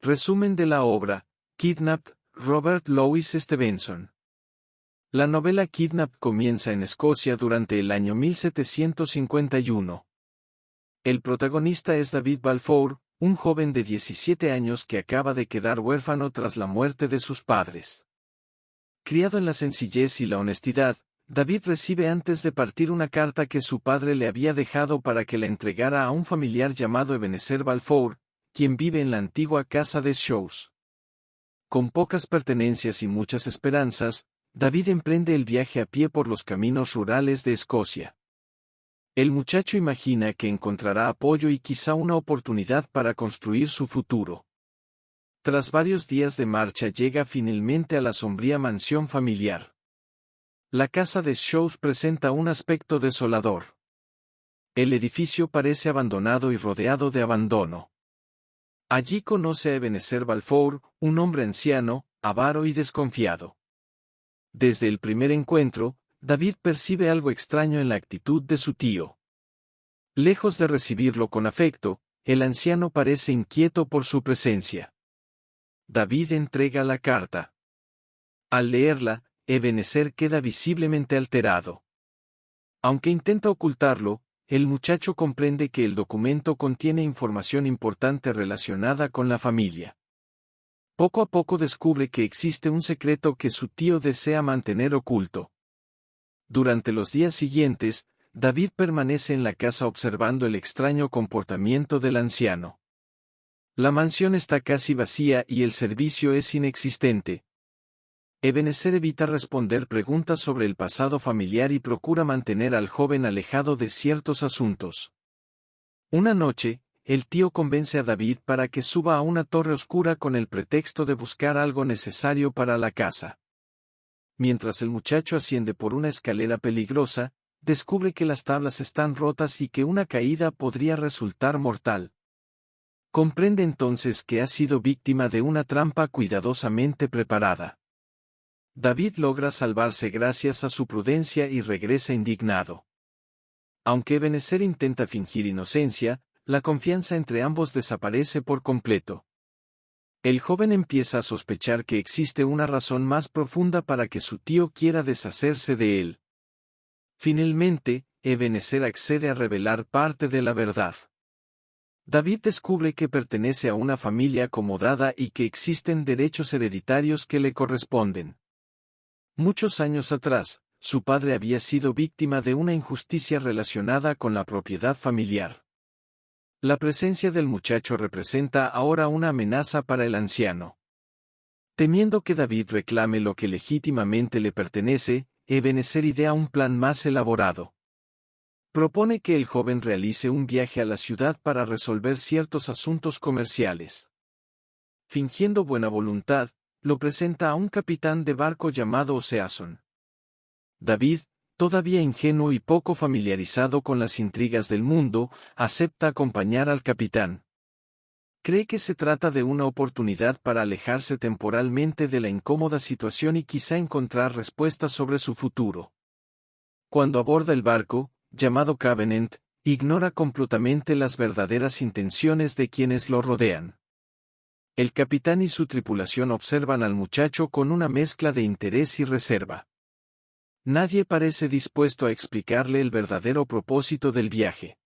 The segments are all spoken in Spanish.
Resumen de la obra, Kidnapped, Robert Louis Stevenson. La novela Kidnapped comienza en Escocia durante el año 1751. El protagonista es David Balfour, un joven de 17 años que acaba de quedar huérfano tras la muerte de sus padres. Criado en la sencillez y la honestidad, David recibe antes de partir una carta que su padre le había dejado para que la entregara a un familiar llamado Ebenezer Balfour, quien vive en la antigua casa de Shows. Con pocas pertenencias y muchas esperanzas, David emprende el viaje a pie por los caminos rurales de Escocia. El muchacho imagina que encontrará apoyo y quizá una oportunidad para construir su futuro. Tras varios días de marcha llega finalmente a la sombría mansión familiar. La casa de Shows presenta un aspecto desolador. El edificio parece abandonado y rodeado de abandono. Allí conoce a Ebenezer Balfour, un hombre anciano, avaro y desconfiado. Desde el primer encuentro, David percibe algo extraño en la actitud de su tío. Lejos de recibirlo con afecto, el anciano parece inquieto por su presencia. David entrega la carta. Al leerla, Ebenezer queda visiblemente alterado. Aunque intenta ocultarlo, el muchacho comprende que el documento contiene información importante relacionada con la familia. Poco a poco descubre que existe un secreto que su tío desea mantener oculto. Durante los días siguientes, David permanece en la casa observando el extraño comportamiento del anciano. La mansión está casi vacía y el servicio es inexistente. Ebenezer evita responder preguntas sobre el pasado familiar y procura mantener al joven alejado de ciertos asuntos. Una noche, el tío convence a David para que suba a una torre oscura con el pretexto de buscar algo necesario para la casa. Mientras el muchacho asciende por una escalera peligrosa, descubre que las tablas están rotas y que una caída podría resultar mortal. Comprende entonces que ha sido víctima de una trampa cuidadosamente preparada. David logra salvarse gracias a su prudencia y regresa indignado. Aunque Ebenezer intenta fingir inocencia, la confianza entre ambos desaparece por completo. El joven empieza a sospechar que existe una razón más profunda para que su tío quiera deshacerse de él. Finalmente, Ebenezer accede a revelar parte de la verdad. David descubre que pertenece a una familia acomodada y que existen derechos hereditarios que le corresponden. Muchos años atrás, su padre había sido víctima de una injusticia relacionada con la propiedad familiar. La presencia del muchacho representa ahora una amenaza para el anciano. Temiendo que David reclame lo que legítimamente le pertenece, Ebenezer idea un plan más elaborado. Propone que el joven realice un viaje a la ciudad para resolver ciertos asuntos comerciales. Fingiendo buena voluntad, lo presenta a un capitán de barco llamado Oceason. David, todavía ingenuo y poco familiarizado con las intrigas del mundo, acepta acompañar al capitán. Cree que se trata de una oportunidad para alejarse temporalmente de la incómoda situación y quizá encontrar respuestas sobre su futuro. Cuando aborda el barco, llamado Covenant, ignora completamente las verdaderas intenciones de quienes lo rodean. El capitán y su tripulación observan al muchacho con una mezcla de interés y reserva. Nadie parece dispuesto a explicarle el verdadero propósito del viaje.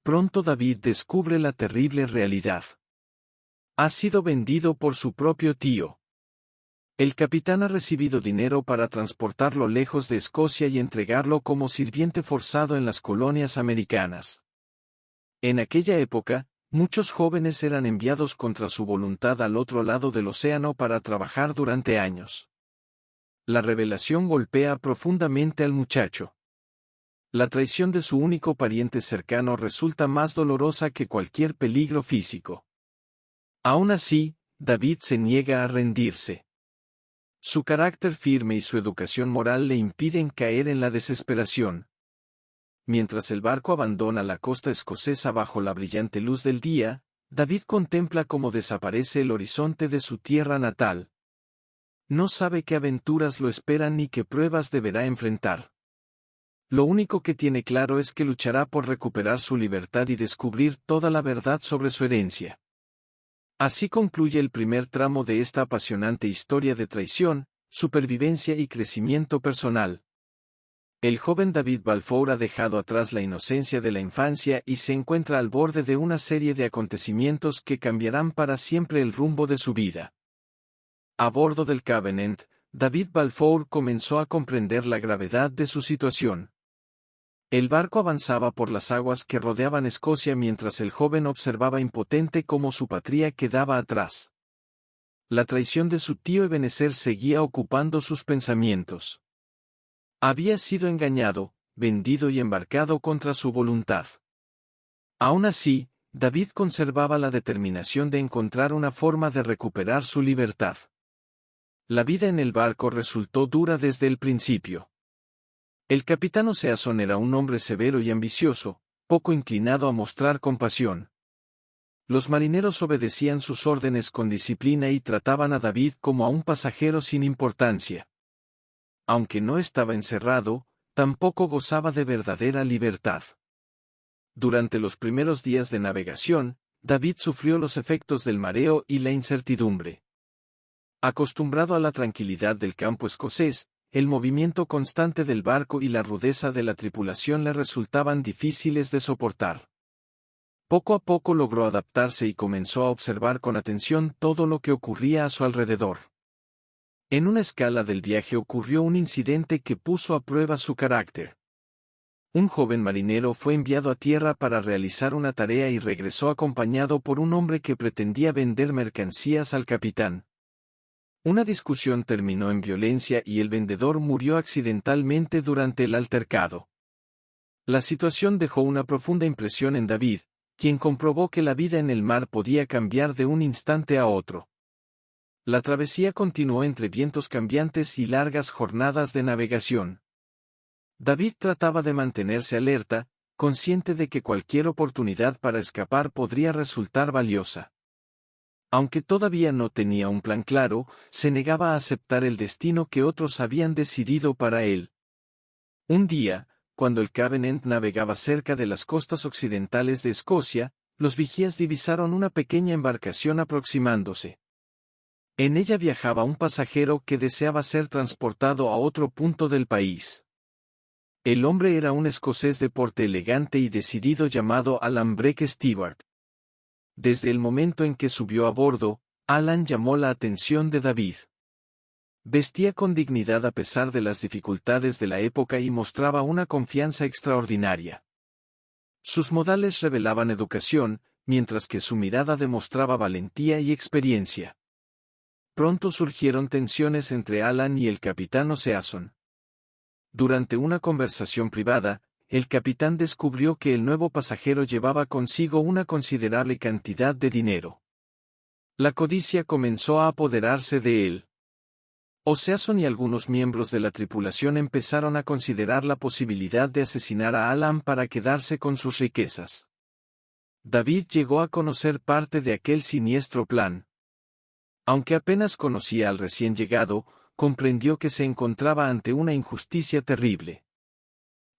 Pronto David descubre la terrible realidad. Ha sido vendido por su propio tío. El capitán ha recibido dinero para transportarlo lejos de Escocia y entregarlo como sirviente forzado en las colonias americanas. En aquella época, muchos jóvenes eran enviados contra su voluntad al otro lado del océano para trabajar durante años. La revelación golpea profundamente al muchacho. La traición de su único pariente cercano resulta más dolorosa que cualquier peligro físico. Aún así, David se niega a rendirse. Su carácter firme y su educación moral le impiden caer en la desesperación. Mientras el barco abandona la costa escocesa bajo la brillante luz del día, David contempla cómo desaparece el horizonte de su tierra natal. No sabe qué aventuras lo esperan ni qué pruebas deberá enfrentar. Lo único que tiene claro es que luchará por recuperar su libertad y descubrir toda la verdad sobre su herencia. Así concluye el primer tramo de esta apasionante historia de traición, supervivencia y crecimiento personal. El joven David Balfour ha dejado atrás la inocencia de la infancia y se encuentra al borde de una serie de acontecimientos que cambiarán para siempre el rumbo de su vida. A bordo del Covenant, David Balfour comenzó a comprender la gravedad de su situación. El barco avanzaba por las aguas que rodeaban Escocia mientras el joven observaba impotente cómo su patria quedaba atrás. La traición de su tío Ebenezer seguía ocupando sus pensamientos. Había sido engañado, vendido y embarcado contra su voluntad. Aún así, David conservaba la determinación de encontrar una forma de recuperar su libertad. La vida en el barco resultó dura desde el principio. El capitán Oceason era un hombre severo y ambicioso, poco inclinado a mostrar compasión. Los marineros obedecían sus órdenes con disciplina y trataban a David como a un pasajero sin importancia. Aunque no estaba encerrado, tampoco gozaba de verdadera libertad. Durante los primeros días de navegación, David sufrió los efectos del mareo y la incertidumbre. Acostumbrado a la tranquilidad del campo escocés, el movimiento constante del barco y la rudeza de la tripulación le resultaban difíciles de soportar. Poco a poco logró adaptarse y comenzó a observar con atención todo lo que ocurría a su alrededor. En una escala del viaje ocurrió un incidente que puso a prueba su carácter. Un joven marinero fue enviado a tierra para realizar una tarea y regresó acompañado por un hombre que pretendía vender mercancías al capitán. Una discusión terminó en violencia y el vendedor murió accidentalmente durante el altercado. La situación dejó una profunda impresión en David, quien comprobó que la vida en el mar podía cambiar de un instante a otro. La travesía continuó entre vientos cambiantes y largas jornadas de navegación. David trataba de mantenerse alerta, consciente de que cualquier oportunidad para escapar podría resultar valiosa. Aunque todavía no tenía un plan claro, se negaba a aceptar el destino que otros habían decidido para él. Un día, cuando el Covenant navegaba cerca de las costas occidentales de Escocia, los vigías divisaron una pequeña embarcación aproximándose. En ella viajaba un pasajero que deseaba ser transportado a otro punto del país. El hombre era un escocés de porte elegante y decidido llamado Alan Breck Stewart. Desde el momento en que subió a bordo, Alan llamó la atención de David. Vestía con dignidad a pesar de las dificultades de la época y mostraba una confianza extraordinaria. Sus modales revelaban educación, mientras que su mirada demostraba valentía y experiencia. Pronto surgieron tensiones entre Alan y el capitán Oceason. Durante una conversación privada, el capitán descubrió que el nuevo pasajero llevaba consigo una considerable cantidad de dinero. La codicia comenzó a apoderarse de él. Oceason y algunos miembros de la tripulación empezaron a considerar la posibilidad de asesinar a Alan para quedarse con sus riquezas. David llegó a conocer parte de aquel siniestro plan. Aunque apenas conocía al recién llegado, comprendió que se encontraba ante una injusticia terrible.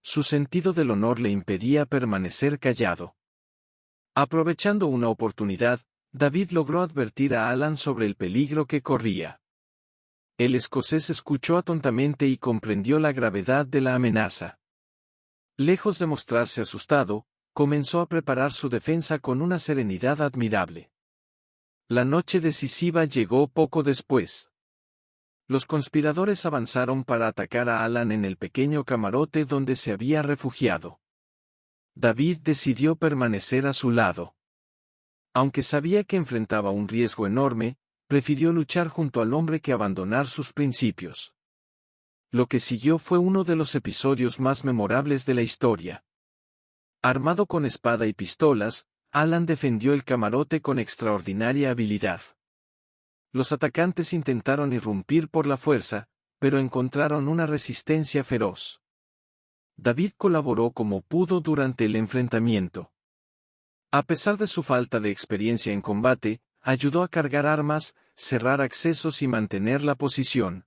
Su sentido del honor le impedía permanecer callado. Aprovechando una oportunidad, David logró advertir a Alan sobre el peligro que corría. El escocés escuchó atentamente y comprendió la gravedad de la amenaza. Lejos de mostrarse asustado, comenzó a preparar su defensa con una serenidad admirable. La noche decisiva llegó poco después. Los conspiradores avanzaron para atacar a Alan en el pequeño camarote donde se había refugiado. David decidió permanecer a su lado. Aunque sabía que enfrentaba un riesgo enorme, prefirió luchar junto al hombre que abandonar sus principios. Lo que siguió fue uno de los episodios más memorables de la historia. Armado con espada y pistolas, Alan defendió el camarote con extraordinaria habilidad. Los atacantes intentaron irrumpir por la fuerza, pero encontraron una resistencia feroz. David colaboró como pudo durante el enfrentamiento. A pesar de su falta de experiencia en combate, ayudó a cargar armas, cerrar accesos y mantener la posición.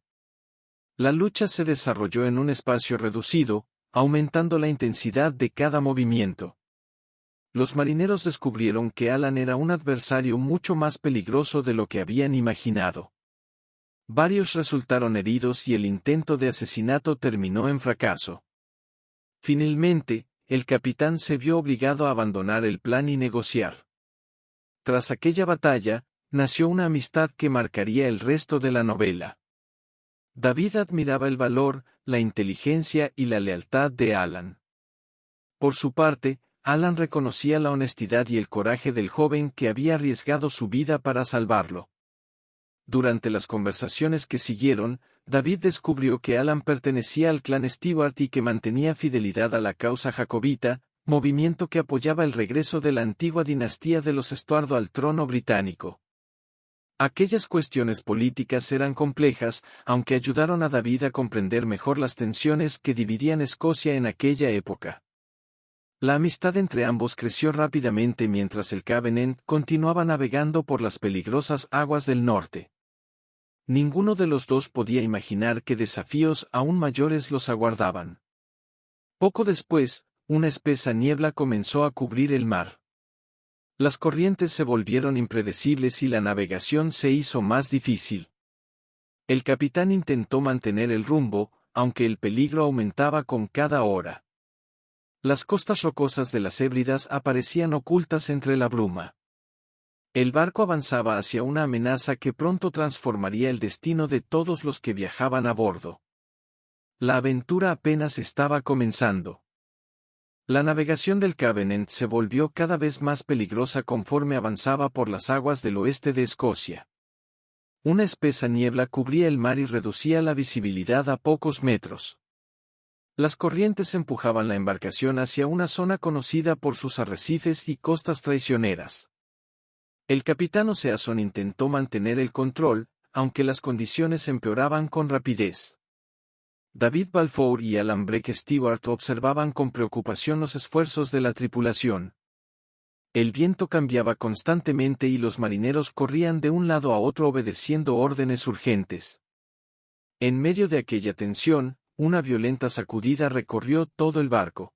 La lucha se desarrolló en un espacio reducido, aumentando la intensidad de cada movimiento. Los marineros descubrieron que Alan era un adversario mucho más peligroso de lo que habían imaginado. Varios resultaron heridos y el intento de asesinato terminó en fracaso. Finalmente, el capitán se vio obligado a abandonar el plan y negociar. Tras aquella batalla, nació una amistad que marcaría el resto de la novela. David admiraba el valor, la inteligencia y la lealtad de Alan. Por su parte, Alan reconocía la honestidad y el coraje del joven que había arriesgado su vida para salvarlo. Durante las conversaciones que siguieron, David descubrió que Alan pertenecía al clan Stewart y que mantenía fidelidad a la causa jacobita, movimiento que apoyaba el regreso de la antigua dinastía de los Estuardo al trono británico. Aquellas cuestiones políticas eran complejas, aunque ayudaron a David a comprender mejor las tensiones que dividían Escocia en aquella época. La amistad entre ambos creció rápidamente mientras el Covenant continuaba navegando por las peligrosas aguas del norte. Ninguno de los dos podía imaginar qué desafíos aún mayores los aguardaban. Poco después, una espesa niebla comenzó a cubrir el mar. Las corrientes se volvieron impredecibles y la navegación se hizo más difícil. El capitán intentó mantener el rumbo, aunque el peligro aumentaba con cada hora. Las costas rocosas de las Hébridas aparecían ocultas entre la bruma. El barco avanzaba hacia una amenaza que pronto transformaría el destino de todos los que viajaban a bordo. La aventura apenas estaba comenzando. La navegación del Covenant se volvió cada vez más peligrosa conforme avanzaba por las aguas del oeste de Escocia. Una espesa niebla cubría el mar y reducía la visibilidad a pocos metros. Las corrientes empujaban la embarcación hacia una zona conocida por sus arrecifes y costas traicioneras. El capitán Oceason intentó mantener el control, aunque las condiciones empeoraban con rapidez. David Balfour y Alan Breck Stewart observaban con preocupación los esfuerzos de la tripulación. El viento cambiaba constantemente y los marineros corrían de un lado a otro obedeciendo órdenes urgentes. En medio de aquella tensión, una violenta sacudida recorrió todo el barco.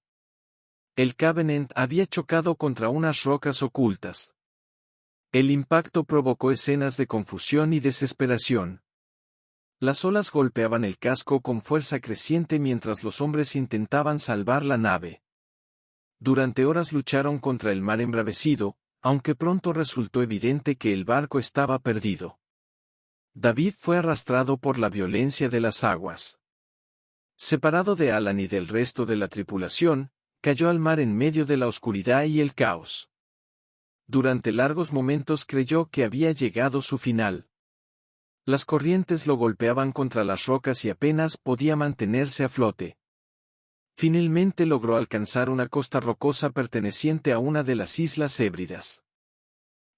El Covenant había chocado contra unas rocas ocultas. El impacto provocó escenas de confusión y desesperación. Las olas golpeaban el casco con fuerza creciente mientras los hombres intentaban salvar la nave. Durante horas lucharon contra el mar embravecido, aunque pronto resultó evidente que el barco estaba perdido. David fue arrastrado por la violencia de las aguas. Separado de Alan y del resto de la tripulación, cayó al mar en medio de la oscuridad y el caos. Durante largos momentos creyó que había llegado su final. Las corrientes lo golpeaban contra las rocas y apenas podía mantenerse a flote. Finalmente logró alcanzar una costa rocosa perteneciente a una de las Islas Hébridas.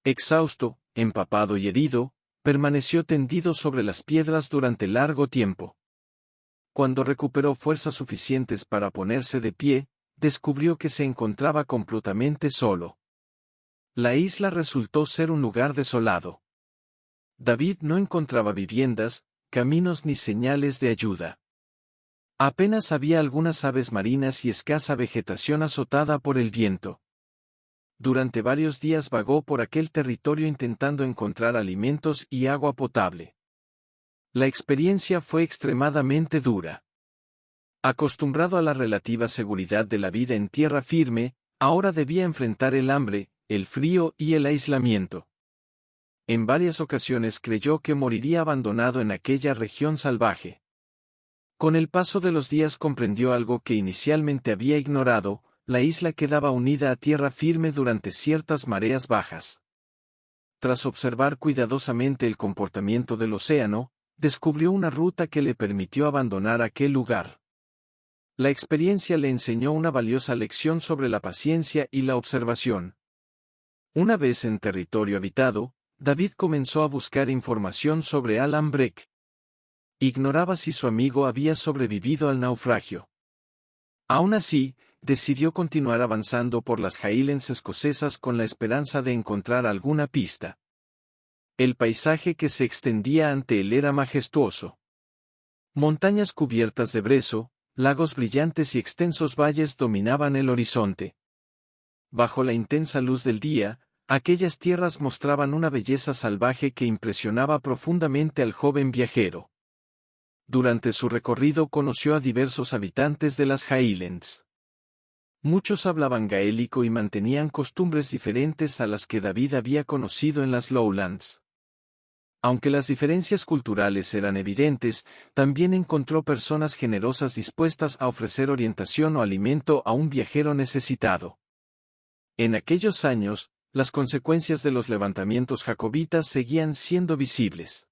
Exhausto, empapado y herido, permaneció tendido sobre las piedras durante largo tiempo. Cuando recuperó fuerzas suficientes para ponerse de pie, descubrió que se encontraba completamente solo. La isla resultó ser un lugar desolado. David no encontraba viviendas, caminos ni señales de ayuda. Apenas había algunas aves marinas y escasa vegetación azotada por el viento. Durante varios días vagó por aquel territorio intentando encontrar alimentos y agua potable. La experiencia fue extremadamente dura. Acostumbrado a la relativa seguridad de la vida en tierra firme, ahora debía enfrentar el hambre, el frío y el aislamiento. En varias ocasiones creyó que moriría abandonado en aquella región salvaje. Con el paso de los días comprendió algo que inicialmente había ignorado: la isla quedaba unida a tierra firme durante ciertas mareas bajas. Tras observar cuidadosamente el comportamiento del océano, descubrió una ruta que le permitió abandonar aquel lugar. La experiencia le enseñó una valiosa lección sobre la paciencia y la observación. Una vez en territorio habitado, David comenzó a buscar información sobre Alan Breck. Ignoraba si su amigo había sobrevivido al naufragio. Aún así, decidió continuar avanzando por las Highlands escocesas con la esperanza de encontrar alguna pista. El paisaje que se extendía ante él era majestuoso. Montañas cubiertas de brezo, lagos brillantes y extensos valles dominaban el horizonte. Bajo la intensa luz del día, aquellas tierras mostraban una belleza salvaje que impresionaba profundamente al joven viajero. Durante su recorrido conoció a diversos habitantes de las Highlands. Muchos hablaban gaélico y mantenían costumbres diferentes a las que David había conocido en las Lowlands. Aunque las diferencias culturales eran evidentes, también encontró personas generosas dispuestas a ofrecer orientación o alimento a un viajero necesitado. En aquellos años, las consecuencias de los levantamientos jacobitas seguían siendo visibles.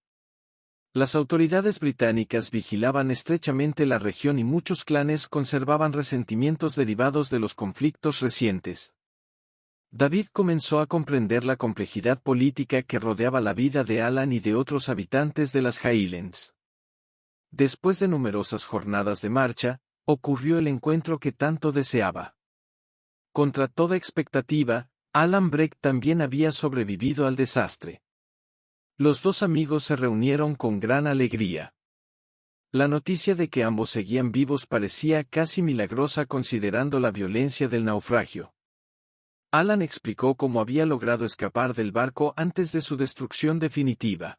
Las autoridades británicas vigilaban estrechamente la región y muchos clanes conservaban resentimientos derivados de los conflictos recientes. David comenzó a comprender la complejidad política que rodeaba la vida de Alan y de otros habitantes de las Highlands. Después de numerosas jornadas de marcha, ocurrió el encuentro que tanto deseaba. Contra toda expectativa, Alan Breck también había sobrevivido al desastre. Los dos amigos se reunieron con gran alegría. La noticia de que ambos seguían vivos parecía casi milagrosa considerando la violencia del naufragio. Alan explicó cómo había logrado escapar del barco antes de su destrucción definitiva.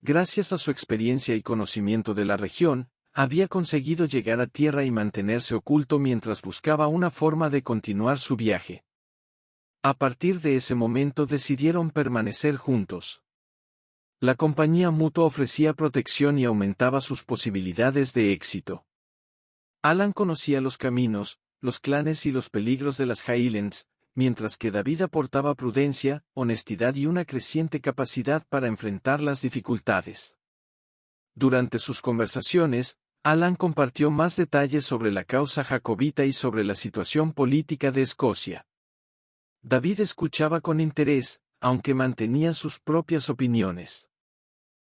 Gracias a su experiencia y conocimiento de la región, había conseguido llegar a tierra y mantenerse oculto mientras buscaba una forma de continuar su viaje. A partir de ese momento decidieron permanecer juntos. La compañía mutua ofrecía protección y aumentaba sus posibilidades de éxito. Alan conocía los caminos, los clanes y los peligros de las Highlands, mientras que David aportaba prudencia, honestidad y una creciente capacidad para enfrentar las dificultades. Durante sus conversaciones, Alan compartió más detalles sobre la causa jacobita y sobre la situación política de Escocia. David escuchaba con interés, aunque mantenía sus propias opiniones.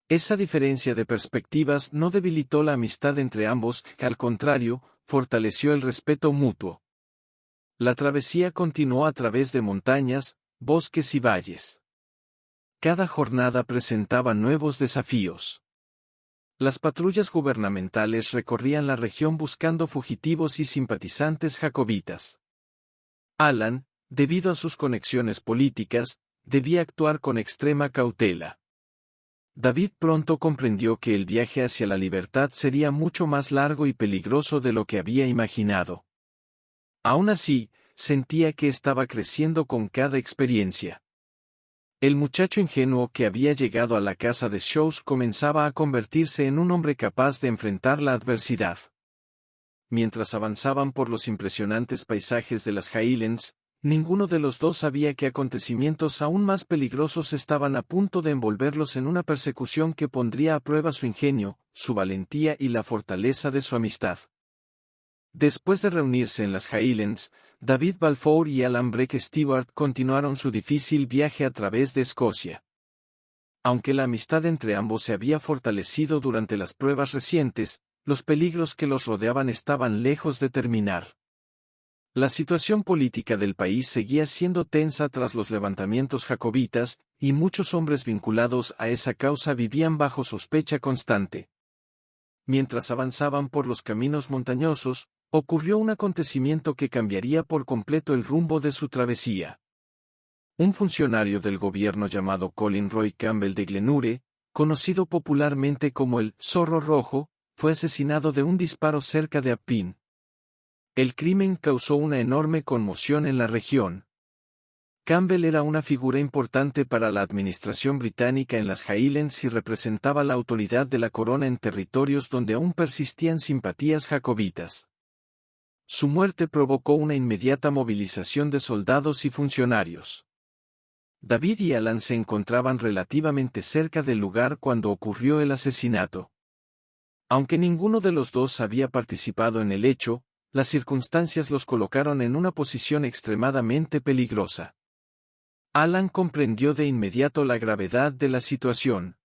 Esa diferencia de perspectivas no debilitó la amistad entre ambos, que al contrario, fortaleció el respeto mutuo. La travesía continuó a través de montañas, bosques y valles. Cada jornada presentaba nuevos desafíos. Las patrullas gubernamentales recorrían la región buscando fugitivos y simpatizantes jacobitas. Alan, debido a sus conexiones políticas, debía actuar con extrema cautela. David pronto comprendió que el viaje hacia la libertad sería mucho más largo y peligroso de lo que había imaginado. Aún así, sentía que estaba creciendo con cada experiencia. El muchacho ingenuo que había llegado a la casa de Shows comenzaba a convertirse en un hombre capaz de enfrentar la adversidad. Mientras avanzaban por los impresionantes paisajes de las Highlands, ninguno de los dos sabía que acontecimientos aún más peligrosos estaban a punto de envolverlos en una persecución que pondría a prueba su ingenio, su valentía y la fortaleza de su amistad. Después de reunirse en las Highlands, David Balfour y Alan Breck Stewart continuaron su difícil viaje a través de Escocia. Aunque la amistad entre ambos se había fortalecido durante las pruebas recientes, los peligros que los rodeaban estaban lejos de terminar. La situación política del país seguía siendo tensa tras los levantamientos jacobitas, y muchos hombres vinculados a esa causa vivían bajo sospecha constante. Mientras avanzaban por los caminos montañosos, ocurrió un acontecimiento que cambiaría por completo el rumbo de su travesía. Un funcionario del gobierno llamado Colin Roy Campbell de Glenure, conocido popularmente como el Zorro Rojo, fue asesinado de un disparo cerca de Appin. El crimen causó una enorme conmoción en la región. Campbell era una figura importante para la administración británica en las Highlands y representaba la autoridad de la corona en territorios donde aún persistían simpatías jacobitas. Su muerte provocó una inmediata movilización de soldados y funcionarios. David y Alan se encontraban relativamente cerca del lugar cuando ocurrió el asesinato. Aunque ninguno de los dos había participado en el hecho, las circunstancias los colocaron en una posición extremadamente peligrosa. Alan comprendió de inmediato la gravedad de la situación.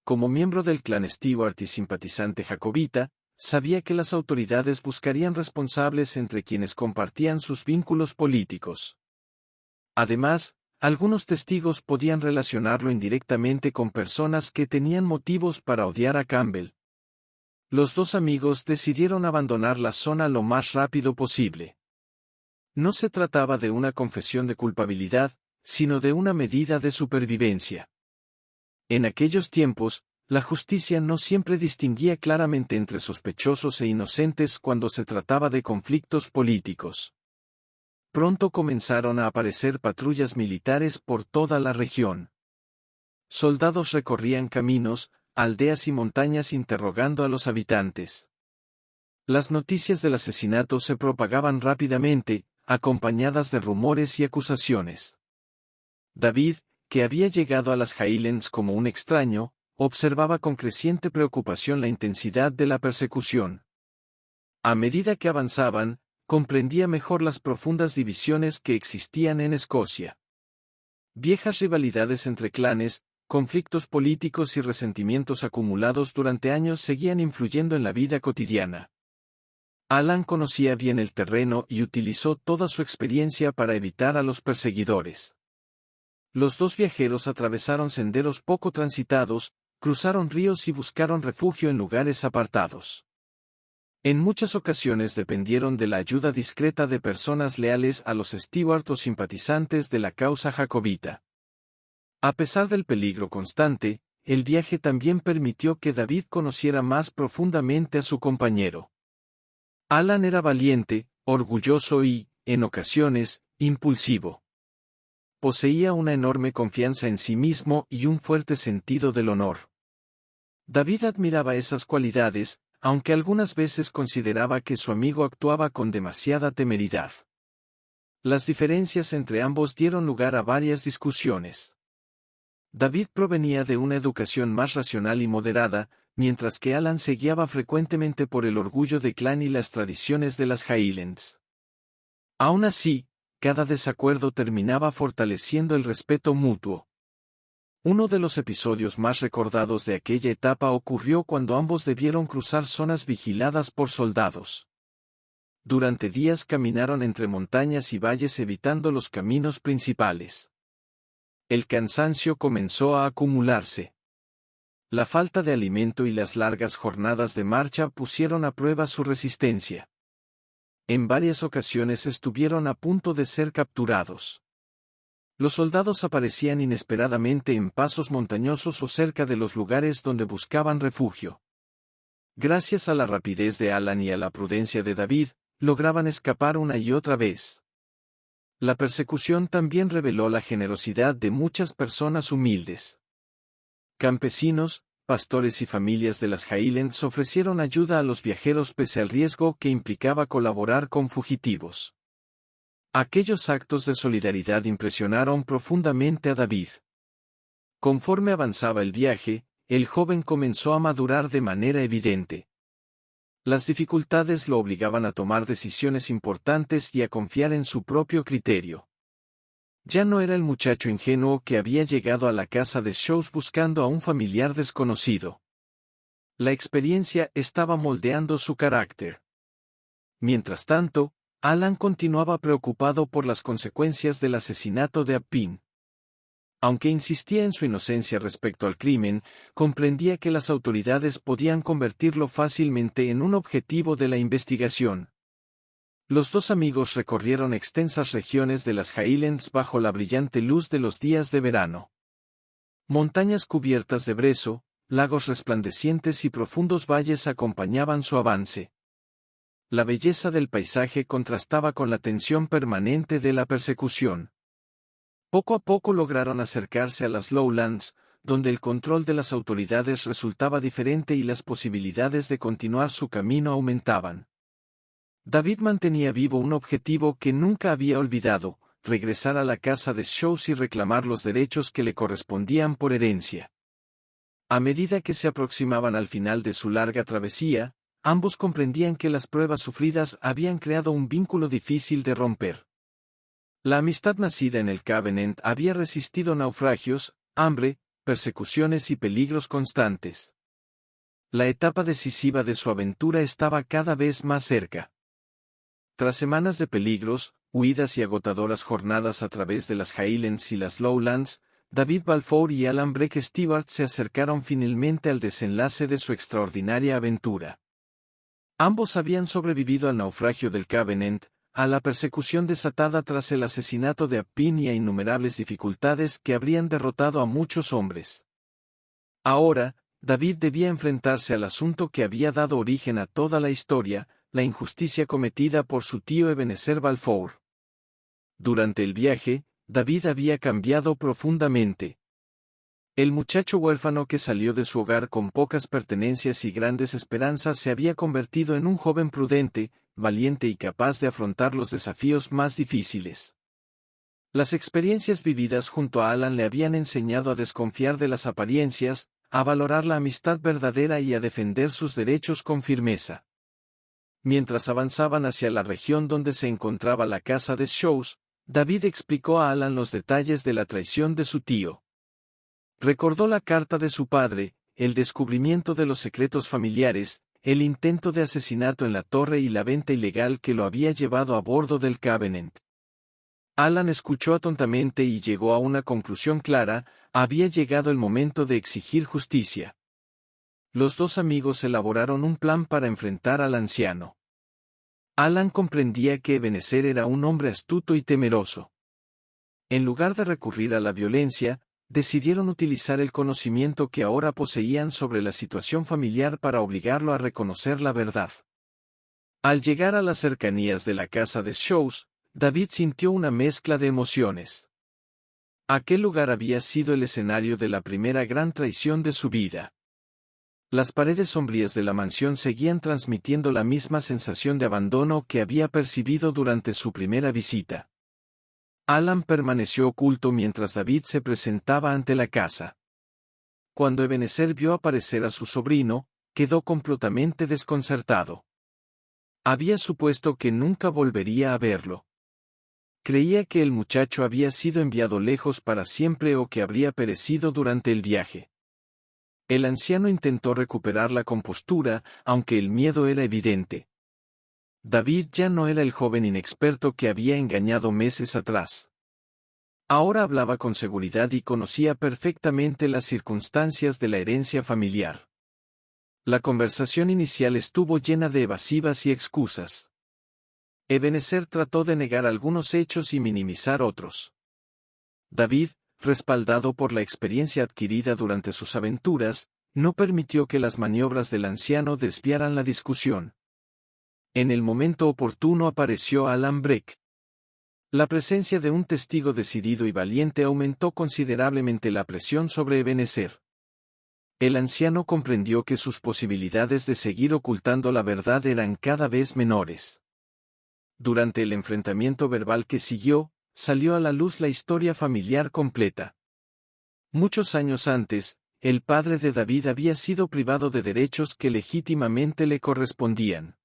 Como miembro del clan Stewart y simpatizante jacobita, sabía que las autoridades buscarían responsables entre quienes compartían sus vínculos políticos. Además, algunos testigos podían relacionarlo indirectamente con personas que tenían motivos para odiar a Campbell. Los dos amigos decidieron abandonar la zona lo más rápido posible. No se trataba de una confesión de culpabilidad, sino de una medida de supervivencia. En aquellos tiempos, la justicia no siempre distinguía claramente entre sospechosos e inocentes cuando se trataba de conflictos políticos. Pronto comenzaron a aparecer patrullas militares por toda la región. Soldados recorrían caminos, aldeas y montañas interrogando a los habitantes. Las noticias del asesinato se propagaban rápidamente, acompañadas de rumores y acusaciones. David, que había llegado a las Highlands como un extraño, observaba con creciente preocupación la intensidad de la persecución. A medida que avanzaban, comprendía mejor las profundas divisiones que existían en Escocia. Viejas rivalidades entre clanes, conflictos políticos y resentimientos acumulados durante años seguían influyendo en la vida cotidiana. Alan conocía bien el terreno y utilizó toda su experiencia para evitar a los perseguidores. Los dos viajeros atravesaron senderos poco transitados, cruzaron ríos y buscaron refugio en lugares apartados. En muchas ocasiones dependieron de la ayuda discreta de personas leales a los Stewart o simpatizantes de la causa jacobita. A pesar del peligro constante, el viaje también permitió que David conociera más profundamente a su compañero. Alan era valiente, orgulloso y, en ocasiones, impulsivo. Poseía una enorme confianza en sí mismo y un fuerte sentido del honor. David admiraba esas cualidades, aunque algunas veces consideraba que su amigo actuaba con demasiada temeridad. Las diferencias entre ambos dieron lugar a varias discusiones. David provenía de una educación más racional y moderada, mientras que Alan se guiaba frecuentemente por el orgullo de clan y las tradiciones de las Highlands. Aún así, cada desacuerdo terminaba fortaleciendo el respeto mutuo. Uno de los episodios más recordados de aquella etapa ocurrió cuando ambos debieron cruzar zonas vigiladas por soldados. Durante días caminaron entre montañas y valles evitando los caminos principales. El cansancio comenzó a acumularse. La falta de alimento y las largas jornadas de marcha pusieron a prueba su resistencia. En varias ocasiones estuvieron a punto de ser capturados. Los soldados aparecían inesperadamente en pasos montañosos o cerca de los lugares donde buscaban refugio. Gracias a la rapidez de Alan y a la prudencia de David, lograban escapar una y otra vez. La persecución también reveló la generosidad de muchas personas humildes. Campesinos, pastores y familias de las Highlands ofrecieron ayuda a los viajeros pese al riesgo que implicaba colaborar con fugitivos. Aquellos actos de solidaridad impresionaron profundamente a David. Conforme avanzaba el viaje, el joven comenzó a madurar de manera evidente. Las dificultades lo obligaban a tomar decisiones importantes y a confiar en su propio criterio. Ya no era el muchacho ingenuo que había llegado a la casa de Shows buscando a un familiar desconocido. La experiencia estaba moldeando su carácter. Mientras tanto, Alan continuaba preocupado por las consecuencias del asesinato de Appin. Aunque insistía en su inocencia respecto al crimen, comprendía que las autoridades podían convertirlo fácilmente en un objetivo de la investigación. Los dos amigos recorrieron extensas regiones de las Highlands bajo la brillante luz de los días de verano. Montañas cubiertas de brezo, lagos resplandecientes y profundos valles acompañaban su avance. La belleza del paisaje contrastaba con la tensión permanente de la persecución. Poco a poco lograron acercarse a las Lowlands, donde el control de las autoridades resultaba diferente y las posibilidades de continuar su camino aumentaban. David mantenía vivo un objetivo que nunca había olvidado: regresar a la casa de Shows y reclamar los derechos que le correspondían por herencia. A medida que se aproximaban al final de su larga travesía, ambos comprendían que las pruebas sufridas habían creado un vínculo difícil de romper. La amistad nacida en el Covenant había resistido naufragios, hambre, persecuciones y peligros constantes. La etapa decisiva de su aventura estaba cada vez más cerca. Tras semanas de peligros, huidas y agotadoras jornadas a través de las Highlands y las Lowlands, David Balfour y Alan Breck Stewart se acercaron finalmente al desenlace de su extraordinaria aventura. Ambos habían sobrevivido al naufragio del Covenant, a la persecución desatada tras el asesinato de Appin y a innumerables dificultades que habrían derrotado a muchos hombres. Ahora, David debía enfrentarse al asunto que había dado origen a toda la historia, la injusticia cometida por su tío Ebenezer Balfour. Durante el viaje, David había cambiado profundamente. El muchacho huérfano que salió de su hogar con pocas pertenencias y grandes esperanzas se había convertido en un joven prudente, valiente y capaz de afrontar los desafíos más difíciles. Las experiencias vividas junto a Alan le habían enseñado a desconfiar de las apariencias, a valorar la amistad verdadera y a defender sus derechos con firmeza. Mientras avanzaban hacia la región donde se encontraba la casa de Shows, David explicó a Alan los detalles de la traición de su tío. Recordó la carta de su padre, el descubrimiento de los secretos familiares, el intento de asesinato en la torre y la venta ilegal que lo había llevado a bordo del Covenant. Alan escuchó atentamente y llegó a una conclusión clara: había llegado el momento de exigir justicia. Los dos amigos elaboraron un plan para enfrentar al anciano. Alan comprendía que Ebenezer era un hombre astuto y temeroso. En lugar de recurrir a la violencia, decidieron utilizar el conocimiento que ahora poseían sobre la situación familiar para obligarlo a reconocer la verdad. Al llegar a las cercanías de la casa de Shows, David sintió una mezcla de emociones. Aquel lugar había sido el escenario de la primera gran traición de su vida. Las paredes sombrías de la mansión seguían transmitiendo la misma sensación de abandono que había percibido durante su primera visita. Alan permaneció oculto mientras David se presentaba ante la casa. Cuando Ebenezer vio aparecer a su sobrino, quedó completamente desconcertado. Había supuesto que nunca volvería a verlo. Creía que el muchacho había sido enviado lejos para siempre o que habría perecido durante el viaje. El anciano intentó recuperar la compostura, aunque el miedo era evidente. David ya no era el joven inexperto que había engañado meses atrás. Ahora hablaba con seguridad y conocía perfectamente las circunstancias de la herencia familiar. La conversación inicial estuvo llena de evasivas y excusas. Ebenezer trató de negar algunos hechos y minimizar otros. David, respaldado por la experiencia adquirida durante sus aventuras, no permitió que las maniobras del anciano desviaran la discusión. En el momento oportuno apareció Alan Breck. La presencia de un testigo decidido y valiente aumentó considerablemente la presión sobre Ebenezer. El anciano comprendió que sus posibilidades de seguir ocultando la verdad eran cada vez menores. Durante el enfrentamiento verbal que siguió, salió a la luz la historia familiar completa. Muchos años antes, el padre de David había sido privado de derechos que legítimamente le correspondían.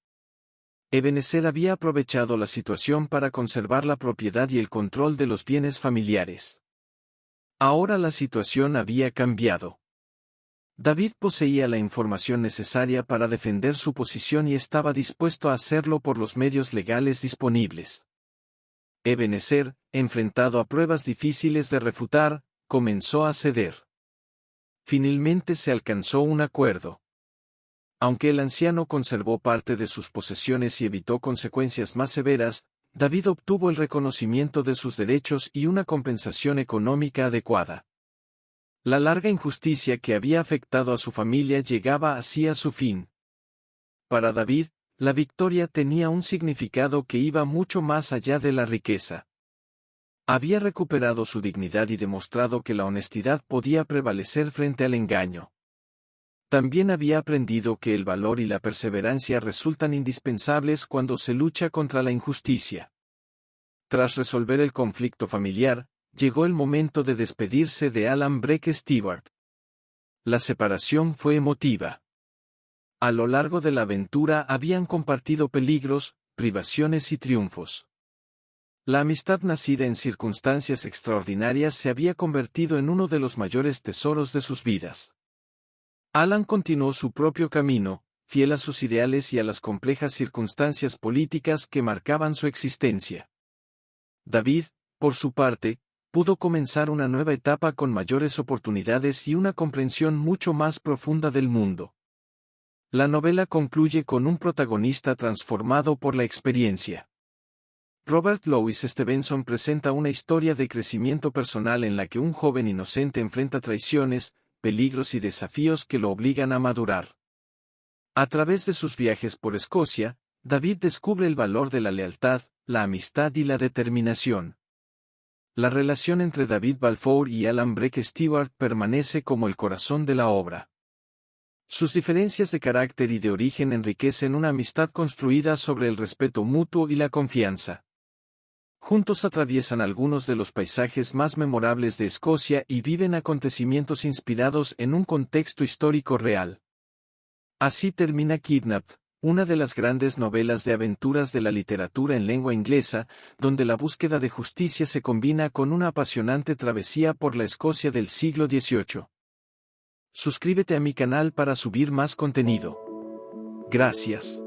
Ebenezer había aprovechado la situación para conservar la propiedad y el control de los bienes familiares. Ahora la situación había cambiado. David poseía la información necesaria para defender su posición y estaba dispuesto a hacerlo por los medios legales disponibles. Ebenezer, enfrentado a pruebas difíciles de refutar, comenzó a ceder. Finalmente se alcanzó un acuerdo. Aunque el anciano conservó parte de sus posesiones y evitó consecuencias más severas, David obtuvo el reconocimiento de sus derechos y una compensación económica adecuada. La larga injusticia que había afectado a su familia llegaba así a su fin. Para David, la victoria tenía un significado que iba mucho más allá de la riqueza. Había recuperado su dignidad y demostrado que la honestidad podía prevalecer frente al engaño. También había aprendido que el valor y la perseverancia resultan indispensables cuando se lucha contra la injusticia. Tras resolver el conflicto familiar, llegó el momento de despedirse de Alan Breck Stewart. La separación fue emotiva. A lo largo de la aventura habían compartido peligros, privaciones y triunfos. La amistad nacida en circunstancias extraordinarias se había convertido en uno de los mayores tesoros de sus vidas. Alan continuó su propio camino, fiel a sus ideales y a las complejas circunstancias políticas que marcaban su existencia. David, por su parte, pudo comenzar una nueva etapa con mayores oportunidades y una comprensión mucho más profunda del mundo. La novela concluye con un protagonista transformado por la experiencia. Robert Louis Stevenson presenta una historia de crecimiento personal en la que un joven inocente enfrenta traiciones, peligros y desafíos que lo obligan a madurar. A través de sus viajes por Escocia, David descubre el valor de la lealtad, la amistad y la determinación. La relación entre David Balfour y Alan Breck Stewart permanece como el corazón de la obra. Sus diferencias de carácter y de origen enriquecen una amistad construida sobre el respeto mutuo y la confianza. Juntos atraviesan algunos de los paisajes más memorables de Escocia y viven acontecimientos inspirados en un contexto histórico real. Así termina Kidnapped, una de las grandes novelas de aventuras de la literatura en lengua inglesa, donde la búsqueda de justicia se combina con una apasionante travesía por la Escocia del siglo XVIII. Suscríbete a mi canal para subir más contenido. Gracias.